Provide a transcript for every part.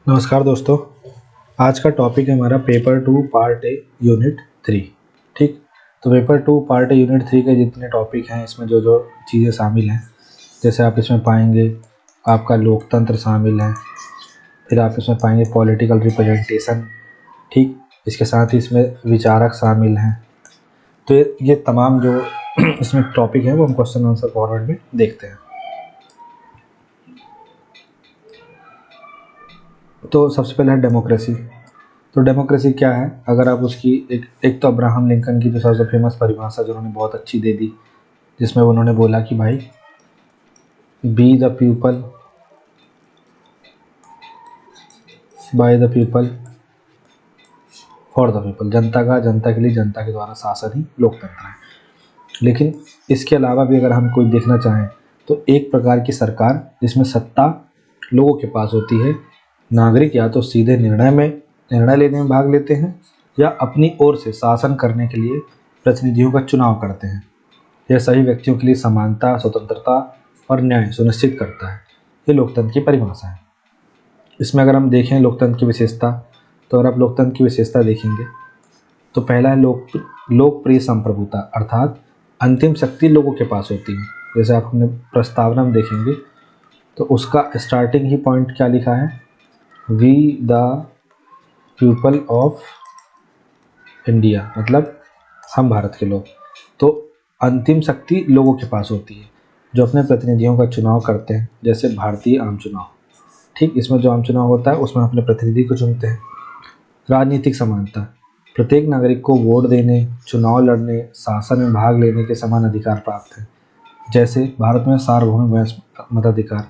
नमस्कार दोस्तों। आज का टॉपिक है हमारा पेपर 2 पार्ट ए यूनिट 3। ठीक, तो पेपर 2 पार्ट ए यूनिट 3 के जितने टॉपिक हैं इसमें जो जो चीज़ें शामिल हैं, जैसे आप इसमें पाएंगे आपका लोकतंत्र शामिल है, फिर आप इसमें पाएंगे पॉलिटिकल रिप्रेजेंटेशन। ठीक, इसके साथ ही इसमें विचारक शामिल हैं। तो ये तमाम जो इसमें टॉपिक हैं वो हम क्वेश्चन आंसर फॉर्मेट में देखते हैं। तो सबसे पहले है डेमोक्रेसी। तो डेमोक्रेसी क्या है? अगर आप उसकी एक तो अब्राहम लिंकन की जो सबसे फेमस परिभाषा जो उन्होंने बहुत अच्छी दे दी, जिसमें उन्होंने बोला कि भाई be the people by the people for the people. जनता का जनता के लिए जनता के द्वारा शासन ही लोकतंत्र है। लेकिन इसके अलावा भी अगर हम कोई देखना चाहें तो एक प्रकार की सरकार जिसमें सत्ता लोगों के पास होती है, नागरिक या तो सीधे निर्णय लेने में भाग लेते हैं या अपनी ओर से शासन करने के लिए प्रतिनिधियों का चुनाव करते हैं। यह सही व्यक्तियों के लिए समानता, स्वतंत्रता और न्याय सुनिश्चित करता है। ये लोकतंत्र की परिभाषा है। इसमें अगर हम देखें लोकतंत्र की विशेषता, तो अगर आप लोकतंत्र की विशेषता देखेंगे तो पहला है लोकप्रिय संप्रभुता, अर्थात अंतिम शक्ति लोगों के पास होती है। जैसे आप अपने प्रस्तावना में देखेंगे तो उसका स्टार्टिंग ही पॉइंट क्या लिखा है? We the people of India, मतलब हम भारत के लोग। तो अंतिम शक्ति लोगों के पास होती है जो अपने प्रतिनिधियों का चुनाव करते हैं, जैसे भारतीय आम चुनाव। ठीक, इसमें जो आम चुनाव होता है उसमें अपने प्रतिनिधि को चुनते हैं। राजनीतिक समानता, प्रत्येक नागरिक को वोट देने, चुनाव लड़ने, शासन में भाग लेने के समान अधिकार प्राप्त है। जैसे भारत में सार्वभौमिक मताधिकार,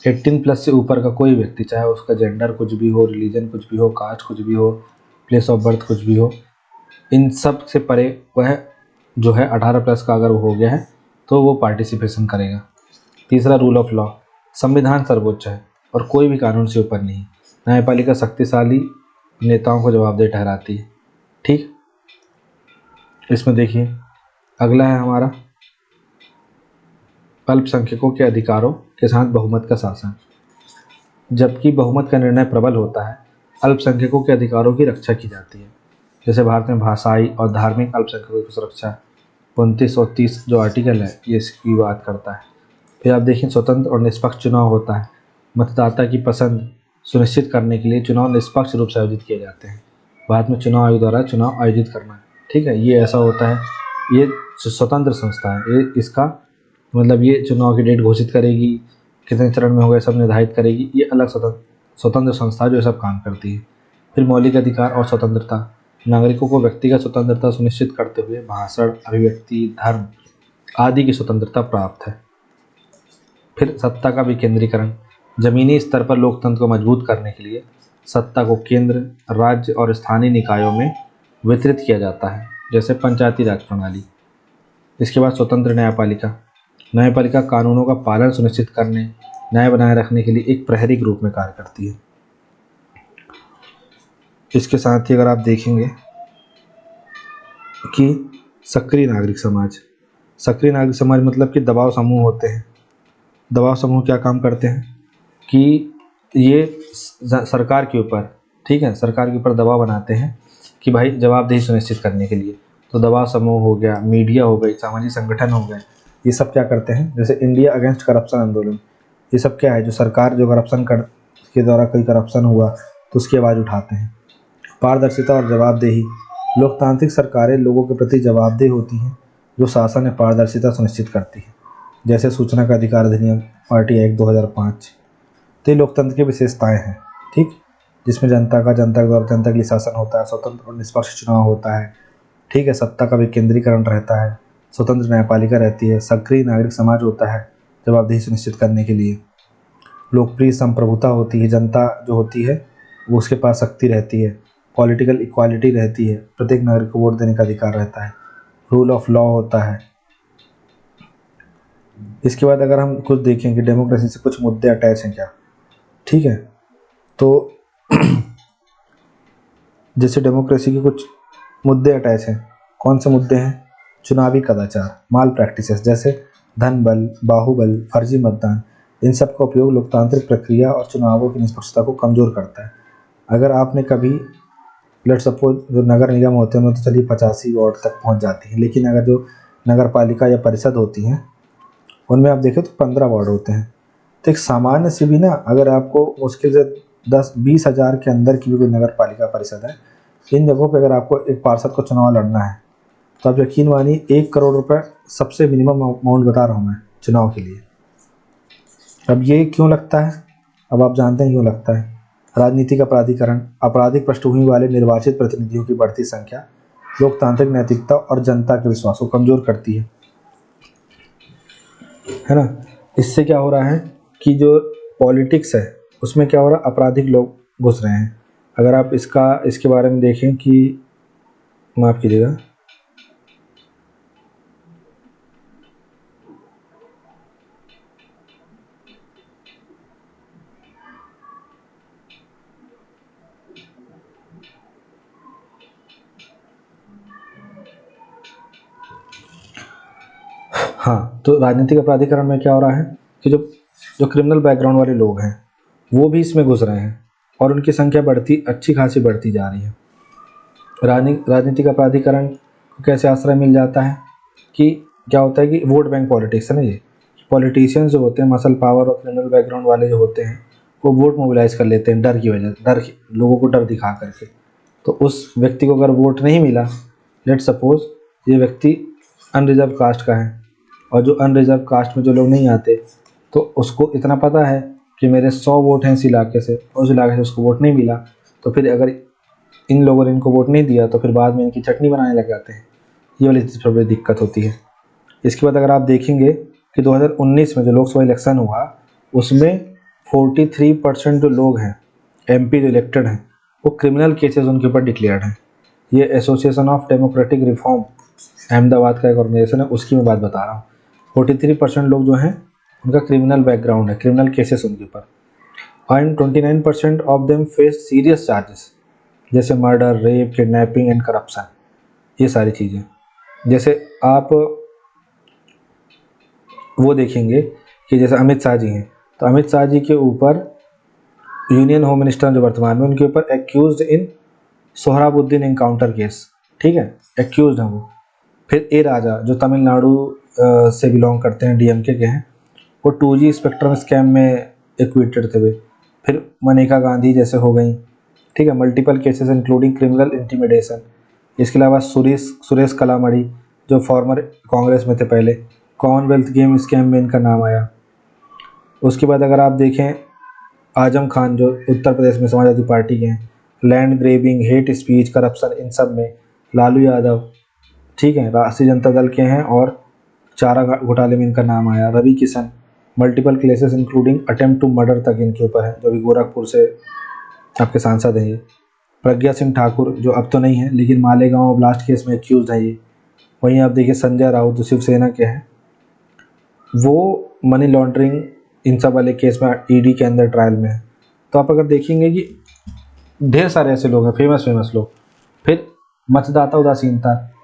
18+ से ऊपर का कोई व्यक्ति, चाहे उसका जेंडर कुछ भी हो, रिलीजन कुछ भी हो, कास्ट कुछ भी हो, प्लेस ऑफ बर्थ कुछ भी हो, इन सब से परे वह जो है 18+ का अगर वो हो गया है तो वो पार्टिसिपेशन करेगा। तीसरा रूल ऑफ लॉ, संविधान सर्वोच्च है और कोई भी कानून से ऊपर नहीं। न्यायपालिका शक्तिशाली नेताओं को जवाबदेह ठहराती है। ठीक, इसमें देखिए अगला है हमारा अल्पसंख्यकों के अधिकारों के साथ बहुमत का शासन। जबकि बहुमत का निर्णय प्रबल होता है, अल्पसंख्यकों के अधिकारों की रक्षा की जाती है। जैसे भारत में भाषाई और धार्मिक अल्पसंख्यकों की सुरक्षा 29 और 30 जो आर्टिकल है ये इसकी बात करता है। फिर आप देखें स्वतंत्र और निष्पक्ष चुनाव होता है। मतदाता की पसंद सुनिश्चित करने के लिए चुनाव निष्पक्ष रूप से आयोजित किए जाते हैं। भारत में चुनाव आयोग द्वारा चुनाव आयोजित करना, ठीक है, ये ऐसा होता है, ये स्वतंत्र संस्था है। ये इसका मतलब ये चुनाव की डेट घोषित करेगी, कितने चरण में होगा सब निर्धारित करेगी। ये अलग स्वतंत्र संस्था जो सब काम करती है। फिर मौलिक अधिकार और स्वतंत्रता, नागरिकों को व्यक्तिगत स्वतंत्रता सुनिश्चित करते हुए भाषण, अभिव्यक्ति, धर्म आदि की स्वतंत्रता प्राप्त है। फिर सत्ता का विकेंद्रीकरण, जमीनी स्तर पर लोकतंत्र को मजबूत करने के लिए सत्ता को केंद्र, राज्य और स्थानीय निकायों में वितरित किया जाता है, जैसे पंचायती राज प्रणाली। इसके बाद स्वतंत्र न्यायपालिका कानूनों का पालन सुनिश्चित करने, न्याय बनाए रखने के लिए एक प्रहरी के रूप में कार्य करती है। इसके साथ ही अगर आप देखेंगे कि सक्रिय नागरिक समाज मतलब कि दबाव समूह होते हैं। दबाव समूह क्या काम करते हैं कि ये सरकार के ऊपर, ठीक है, सरकार के ऊपर दबाव बनाते हैं कि भाई जवाबदेही सुनिश्चित करने के लिए। तो दबाव समूह हो गया, मीडिया हो गई, सामाजिक संगठन हो गए, ये सब क्या करते हैं? जैसे इंडिया अगेंस्ट करप्शन आंदोलन, ये सब क्या है? जो सरकार जो करप्शन के द्वारा कोई करप्शन हुआ तो उसकी आवाज़ उठाते हैं। पारदर्शिता और जवाबदेही, लोकतांत्रिक सरकारें लोगों के प्रति जवाबदेह होती हैं जो शासन में पारदर्शिता सुनिश्चित करती है, जैसे सूचना का अधिकार अधिनियम, आरटी एक्ट 2005। तो ये लोकतंत्र की विशेषताएं हैं, ठीक, जिसमें जनता के द्वारा जनता के लिए शासन होता है, स्वतंत्र और निष्पक्ष चुनाव होता है, ठीक है, सत्ता का विकेंद्रीकरण रहता है, स्वतंत्र न्यायपालिका रहती है, सक्रिय नागरिक समाज होता है जवाबदेही सुनिश्चित करने के लिए, लोकप्रिय संप्रभुता होती है, जनता जो होती है वो उसके पास शक्ति रहती है, पॉलिटिकल इक्वालिटी रहती है, प्रत्येक नागरिक को वोट देने का अधिकार रहता है, रूल ऑफ लॉ होता है। इसके बाद अगर हम कुछ देखें कि डेमोक्रेसी से कुछ मुद्दे अटैच हैं क्या, ठीक है, तो जैसे डेमोक्रेसी के कुछ मुद्दे अटैच हैं। कौन से मुद्दे हैं? चुनावी कदाचार, माल प्रैक्टिसेस, जैसे धन बल, बाहुबल, फर्जी मतदान, इन सब का उपयोग लोकतांत्रिक प्रक्रिया और चुनावों की निष्पक्षता को कमज़ोर करता है। अगर आपने कभी लेट्स सपोज जो नगर निगम होते हैं उनमें तो चलिए 85 वार्ड तक पहुंच जाती है, लेकिन अगर जो नगर पालिका या परिषद होती हैं उनमें आप देखें तो 15 वार्ड होते हैं। तो एक सामान्य से भी ना अगर आपको मुश्किल से 10-20 हज़ार के अंदर की भी कोई नगर पालिका परिषद है, इन जगहों पे अगर आपको एक पार्षद को चुनाव लड़ना है तो आप यकीन मानिए 1 करोड़ रुपए सबसे मिनिमम अमाउंट बता रहा हूँ मैं चुनाव के लिए। अब ये क्यों लगता है? अब आप जानते हैं क्यों लगता है। राजनीति का प्राधिकरण, आपराधिक पृष्ठभूमि वाले निर्वाचित प्रतिनिधियों की बढ़ती संख्या लोकतांत्रिक नैतिकता और जनता के विश्वास को कमज़ोर करती है ना। इससे क्या हो रहा है कि जो पॉलिटिक्स है उसमें क्या हो रहा है, आपराधिक लोग घुस रहे हैं। अगर आप इसके बारे में देखें कि माफ़ कीजिएगा, हाँ, तो राजनीति का प्राधिकरण में क्या हो रहा है कि जो जो क्रिमिनल बैकग्राउंड वाले लोग हैं वो भी इसमें घुस रहे हैं और उनकी संख्या अच्छी खासी बढ़ती जा रही है। राजनीति का प्राधिकरण को कैसे आश्रय मिल जाता है कि क्या होता है कि वोट बैंक पॉलिटिक्स है ना, ये पॉलिटिशियंस जो होते हैं मसल पावर और क्रिमिनल बैकग्राउंड वाले जो होते हैं वो वोट मोबिलाइज कर लेते हैं डर की वजह से, लोगों को डर दिखा करके। तो उस व्यक्ति को अगर वोट नहीं मिला, लेट सपोज ये व्यक्ति अनरिजर्व कास्ट का है और जो अनरिजर्व कास्ट में जो लोग नहीं आते तो उसको इतना पता है कि मेरे 100 वोट हैं इस इलाके से और उस इलाके से उसको वोट नहीं मिला, तो फिर अगर इन लोगों ने इनको वोट नहीं दिया तो फिर बाद में इनकी चटनी बनाने लग जाते हैं। ये वाली सबसे बड़ी दिक्कत होती है। इसके बाद अगर आप देखेंगे कि 2019 में जो लोकसभा इलेक्शन हुआ उसमें 43% जो लोग हैं एमपी जो इलेक्टेड हैं वो क्रिमिनल केसेस उनके ऊपर डिक्लेयर्ड हैं। ये association of democratic reform Ahmedabad का एक ऑर्गेनाइजेशन है, उसकी मैं बात बता रहा हूँ। 43% लोग जो हैं उनका क्रिमिनल बैकग्राउंड है, क्रिमिनल केसेस उनके ऊपर। And 29% of them face serious charges जैसे murder, rape, kidnapping and corruption, ये सारी चीज़ें। जैसे आप वो देखेंगे कि जैसे अमित शाह जी हैं, तो अमित शाह जी के ऊपर यूनियन होम मिनिस्टर जो वर्तमान में उनके ऊपर एक्यूज्ड इन सोहराबुद्दीन एनकाउंटर केस, ठीक है, एक्यूज्ड हैं वो। फिर ए राजा जो तमिलनाडु से बिलोंग करते हैं, डीएमके के हैं, वो 2G स्पेक्ट्रम स्कैम में एक्विटेड थे वे। फिर मनेका गांधी जैसे हो गई, ठीक है, multiple cases including criminal intimidation. इसके अलावा सुरेश कलामणि जो फॉर्मर कांग्रेस में थे पहले, कॉमनवेल्थ गेम स्कैम में इनका नाम आया। उसके बाद अगर आप देखें आजम खान जो उत्तर प्रदेश में समाजवादी पार्टी के हैं, land grabbing, hate speech, corruption, इन सब में। लालू यादव, ठीक है, राष्ट्रीय जनता दल के हैं और चारा घोटाले में इनका नाम आया। Ravi Kishan, multiple cases including attempt to murder तक इनके ऊपर है, जो भी गोरखपुर से आपके सांसद हैं ये। प्रज्ञा सिंह ठाकुर जो अब तो नहीं है लेकिन मालेगांव ब्लास्ट केस में एक्यूज है ये। वहीं आप देखिए संजय राउत जो शिवसेना के हैं, वो मनी लॉन्ड्रिंग इन सब वाले केस में ईडी के अंदर ट्रायल में है। तो आप अगर देखेंगे कि ढेर सारे ऐसे लोग हैं, फेमस लोग। फिर मतदाता उदासीनता,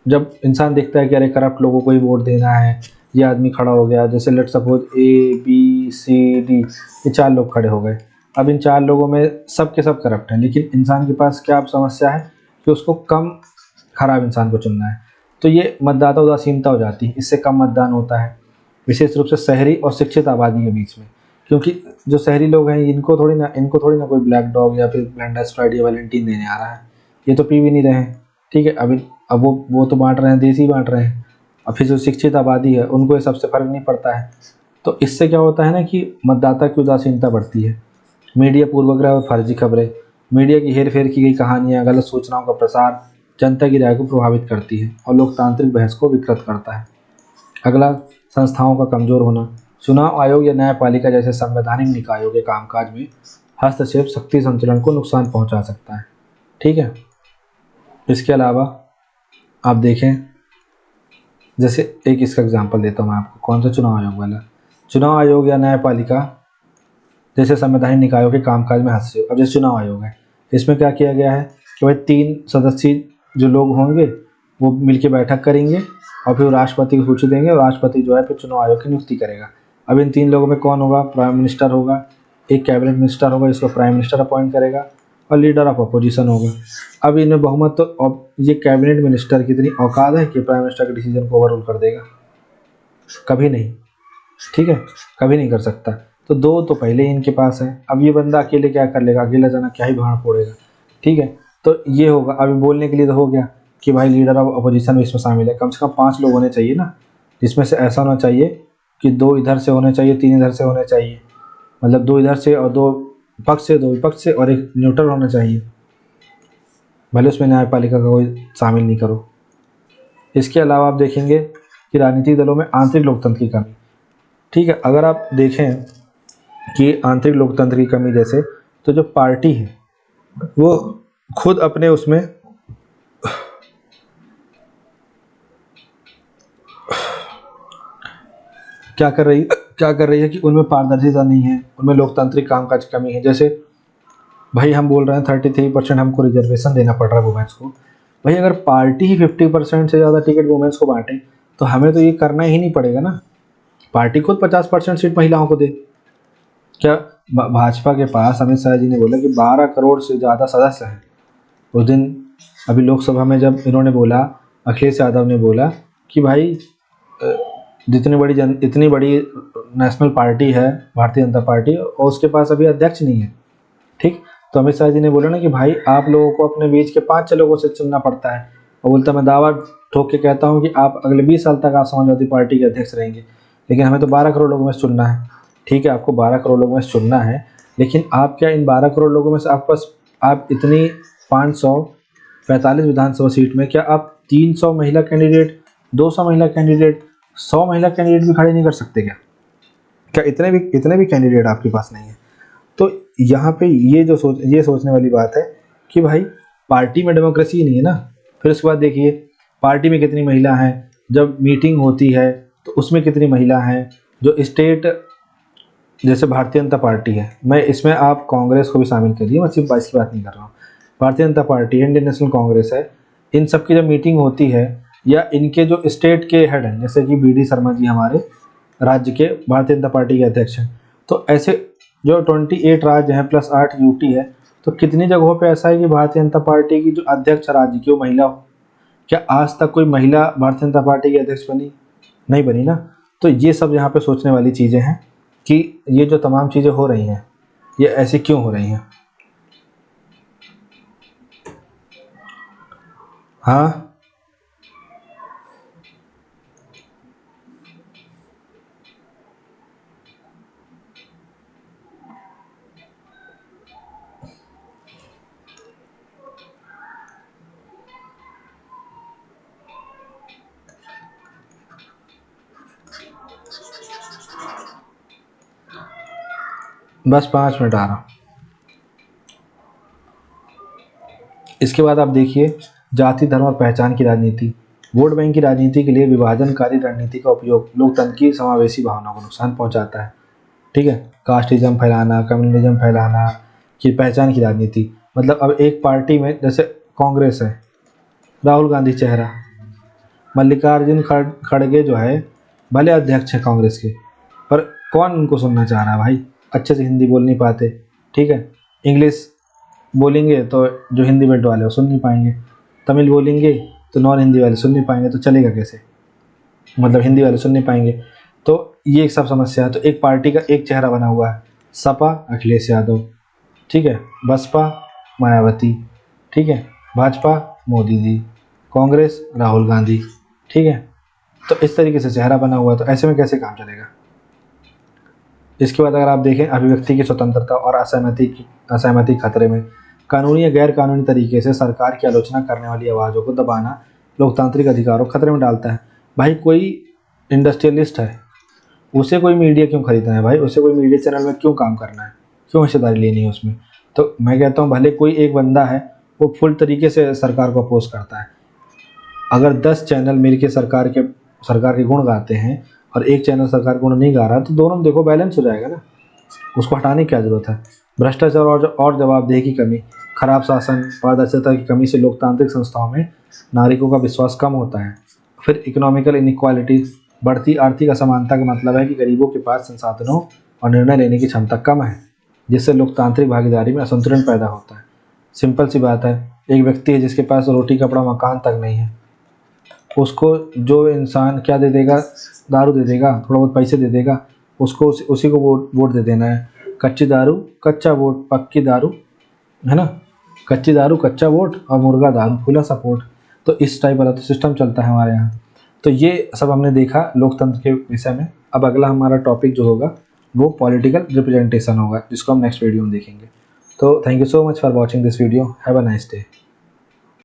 जब इंसान देखता है कि अरे करप्ट लोगों को ही वोट देना है, ये आदमी खड़ा हो गया, जैसे लेट सपोज ABCD ये 4 लोग खड़े हो गए। अब इन 4 लोगों में सब के सब करप्ट हैं, लेकिन इंसान के पास क्या समस्या है कि उसको कम खराब इंसान को चुनना है। तो ये मतदाता उदासीनता हो जाती है, इससे कम मतदान होता है, विशेष रूप से शहरी और शिक्षित आबादी के बीच में। क्योंकि जो शहरी लोग हैं इनको थोड़ी ना कोई ब्लैक डॉग या फिर ब्लेंडर्स फ्राइडे वैलेंटाइन देने आ रहा है, ये तो पी भी नहीं रहे हैं, ठीक है। अब वो तो बांट रहे हैं, देसी बांट रहे हैं। और फिर जो शिक्षित आबादी है उनको ये सबसे फर्क नहीं पड़ता है। तो इससे क्या होता है ना कि मतदाता की उदासीनता बढ़ती है। मीडिया पूर्वाग्रह और फर्जी खबरें, मीडिया की हेर फेर की गई कहानियाँ, गलत सूचनाओं का प्रसार जनता की राय को प्रभावित करती है और लोकतांत्रिक बहस को विकृत करता है। अगला, संस्थाओं का कमज़ोर होना। चुनाव आयोग या न्यायपालिका जैसे संवैधानिक निकायों के कामकाज में हस्तक्षेप शक्ति संतुलन को नुकसान पहुंचा सकता है, ठीक है। इसके अलावा आप देखें, जैसे एक इसका एग्जांपल देता हूँ मैं आपको, कौन सा, चुनाव आयोग वाला। चुनाव आयोग या न्यायपालिका जैसे संवैधानिक निकायों के कामकाज में हस्तक्षेप। अब जैसे चुनाव आयोग है, इसमें क्या किया गया है कि भाई 3 सदस्यीय जो लोग होंगे वो मिलकर बैठक करेंगे और फिर राष्ट्रपति को सूची देंगे और राष्ट्रपति जो है फिर चुनाव आयोग की नियुक्ति करेगा। अब इन 3 लोगों में कौन होगा? प्राइम मिनिस्टर होगा, एक कैबिनेट मिनिस्टर होगा जिसको प्राइम मिनिस्टर अपॉइंट करेगा, और लीडर ऑफ अपोजिशन होगा। अब इनमें बहुमत, तो अब ये कैबिनेट मिनिस्टर की इतनी औकात है कि प्राइम मिनिस्टर के डिसीजन को ओवररूल कर देगा? कभी नहीं, ठीक है, कभी नहीं कर सकता। तो 2 तो पहले ही इनके पास है। अब ये बंदा अकेले क्या कर लेगा? अकेला जाना क्या ही भाड़ फोड़ेगा, ठीक है। तो ये होगा, अभी बोलने के लिए तो हो गया कि भाई लीडर ऑफ अपोजिशन भी इसमें शामिल है। कम से कम 5 लोग होने चाहिए ना, जिसमें से ऐसा होना चाहिए कि 2 इधर से होने चाहिए, 3 इधर से होने चाहिए, मतलब 2 इधर से और 2 पक्ष से, 2 विपक्ष से, और एक न्यूट्रल होना चाहिए, भले उसमें न्यायपालिका का कोई शामिल नहीं करो। इसके अलावा आप देखेंगे कि राजनीतिक दलों में आंतरिक लोकतंत्र की कमी, ठीक है। अगर आप देखें कि आंतरिक लोकतंत्र की कमी जैसे, तो जो पार्टी है वो खुद अपने उसमें क्या कर रही है कि उनमें पारदर्शिता नहीं है, उनमें लोकतांत्रिक कामकाज की कमी है। जैसे भाई हम बोल रहे हैं 33% हमको रिजर्वेशन देना पड़ रहा है वुमेन्स को। भाई अगर पार्टी ही 50% से ज़्यादा टिकट वुमेन्स को बांटे तो हमें तो ये करना ही नहीं पड़ेगा ना, पार्टी खुद 50% सीट महिलाओं को दे। क्या भाजपा के पास अमित शाह जी ने बोला कि 12 करोड़ से ज़्यादा सदस्य हैं। उस दिन अभी लोकसभा में जब इन्होंने बोला, अखिलेश यादव ने बोला कि भाई इतनी बड़ी नेशनल पार्टी है भारतीय जनता पार्टी, और उसके पास अभी अध्यक्ष नहीं है, ठीक। तो अमित शाह जी ने बोला ना कि भाई आप लोगों को अपने बीच के 5-6 लोगों से चुनना पड़ता है, और बोलता मैं दावा ठोक के कहता हूँ कि आप अगले 20 साल तक आप समाजवादी पार्टी के अध्यक्ष रहेंगे, लेकिन हमें तो 12 करोड़ लोगों में से चुनना है। ठीक है, आपको 12 करोड़ लोगों में से चुनना है, लेकिन आप क्या इन 12 करोड़ लोगों में से आप इतनी 545 विधानसभा सीट में क्या आप 300 महिला कैंडिडेट, 200 महिला कैंडिडेट, 100 महिला कैंडिडेट भी खड़े नहीं कर सकते क्या? क्या इतने भी कैंडिडेट आपके पास नहीं है? तो यहाँ पे ये सोचने वाली बात है कि भाई पार्टी में डेमोक्रेसी ही नहीं है ना। फिर उसके बाद देखिए पार्टी में कितनी महिला हैं, जब मीटिंग होती है तो उसमें कितनी महिला हैं। जो स्टेट जैसे भारतीय जनता पार्टी है, मैं इसमें आप कांग्रेस को भी शामिल करिए, मैं सिर्फ बाईस की बात नहीं कर रहा हूँ। Bharatiya Janata party, Indian national Congress है, इन सब की जब मीटिंग होती है, या इनके जो स्टेट के हेड हैं जैसे कि BD शर्मा जी हमारे राज्य के भारतीय जनता पार्टी के अध्यक्ष हैं, तो ऐसे जो 28 राज्य हैं प्लस 8 यूटी है, तो कितनी जगहों पे ऐसा है कि भारतीय जनता पार्टी की जो अध्यक्ष राज्य की वो महिला हो? क्या आज तक कोई महिला भारतीय जनता पार्टी की अध्यक्ष बनी? नहीं बनी ना। तो ये सब यहाँ पे सोचने वाली चीज़ें हैं कि ये जो तमाम चीज़ें हो रही हैं ये ऐसी क्यों हो रही हैं। हाँ, बस 5 मिनट आ रहा हूँ। इसके बाद आप देखिए जाति, धर्म और पहचान की राजनीति। वोट बैंक की राजनीति के लिए विभाजनकारी रणनीति का उपयोग लोकतंत्र की समावेशी भावना को नुकसान पहुंचाता है, ठीक है। कास्टिज्म फैलाना, कम्युनलिज्म फैलाना, कि पहचान की राजनीति, मतलब अब एक पार्टी में जैसे कांग्रेस है, राहुल गांधी चेहरा, मल्लिकार्जुन खड़गे जो है भले अध्यक्ष है कांग्रेस के, पर कौन उनको सुनना चाह रहा है भाई? अच्छे से हिंदी बोल नहीं पाते, ठीक है। इंग्लिश बोलेंगे तो जो हिंदी बेल्ट वाले वो सुन नहीं पाएंगे, तमिल बोलेंगे तो नॉन हिंदी वाले सुन नहीं पाएंगे, तो चलेगा कैसे? मतलब हिंदी वाले सुन नहीं पाएंगे। तो ये एक सब समस्या है। तो एक पार्टी का एक चेहरा बना हुआ है, सपा अखिलेश यादव, ठीक है, बसपा मायावती, ठीक है, भाजपा मोदी जी, कांग्रेस राहुल गांधी, ठीक है। तो इस तरीके से चेहरा बना हुआ है, तो ऐसे में कैसे काम चलेगा? इसके बाद अगर आप देखें अभिव्यक्ति की स्वतंत्रता और असहमति खतरे में, कानूनी या गैर कानूनी तरीके से सरकार की आलोचना करने वाली आवाज़ों को दबाना लोकतांत्रिक अधिकारों को खतरे में डालता है। भाई कोई इंडस्ट्रियलिस्ट है, उसे कोई मीडिया क्यों खरीदना है भाई? उसे कोई मीडिया चैनल में क्यों काम करना है, क्यों हिस्सेदारी लेनी है उसमें? तो मैं कहता हूँ भले कोई एक बंदा है वो फुल तरीके से सरकार को अपोज करता है, अगर 10 चैनल मिलके सरकार के गुण गाते हैं और एक चैनल सरकार गुण नहीं गा रहा, तो दोनों में देखो बैलेंस हो जाएगा ना, उसको हटाने की क्या जरूरत है? भ्रष्टाचार और जवाबदेही की कमी, खराब शासन, पारदर्शिता की कमी से लोकतांत्रिक संस्थाओं में नागरिकों का विश्वास कम होता है। फिर इकोनॉमिकल इनइक्वालिटी, बढ़ती आर्थिक असमानता का मतलब है कि गरीबों के पास संसाधनों और निर्णय लेने की क्षमता कम है, जिससे लोकतांत्रिक भागीदारी में असंतुलन पैदा होता है। सिंपल सी बात है, एक व्यक्ति है जिसके पास रोटी कपड़ा मकान तक नहीं है, उसको जो इंसान क्या दे देगा, दारू दे देगा, थोड़ा बहुत पैसे दे देगा, उसको उसी को वोट दे देना है। कच्ची दारू कच्चा वोट, पक्की दारू, है ना, कच्ची दारू कच्चा वोट और मुर्गा दारू खुला सपोर्ट। तो इस टाइप वाला तो सिस्टम चलता है हमारे यहाँ। तो ये सब हमने देखा लोकतंत्र के विषय में। अब अगला हमारा टॉपिक जो होगा वो पॉलिटिकल रिप्रेजेंटेशन होगा, जिसको हम नेक्स्ट वीडियो में देखेंगे। तो thank you so much for watching this video. Have a nice day.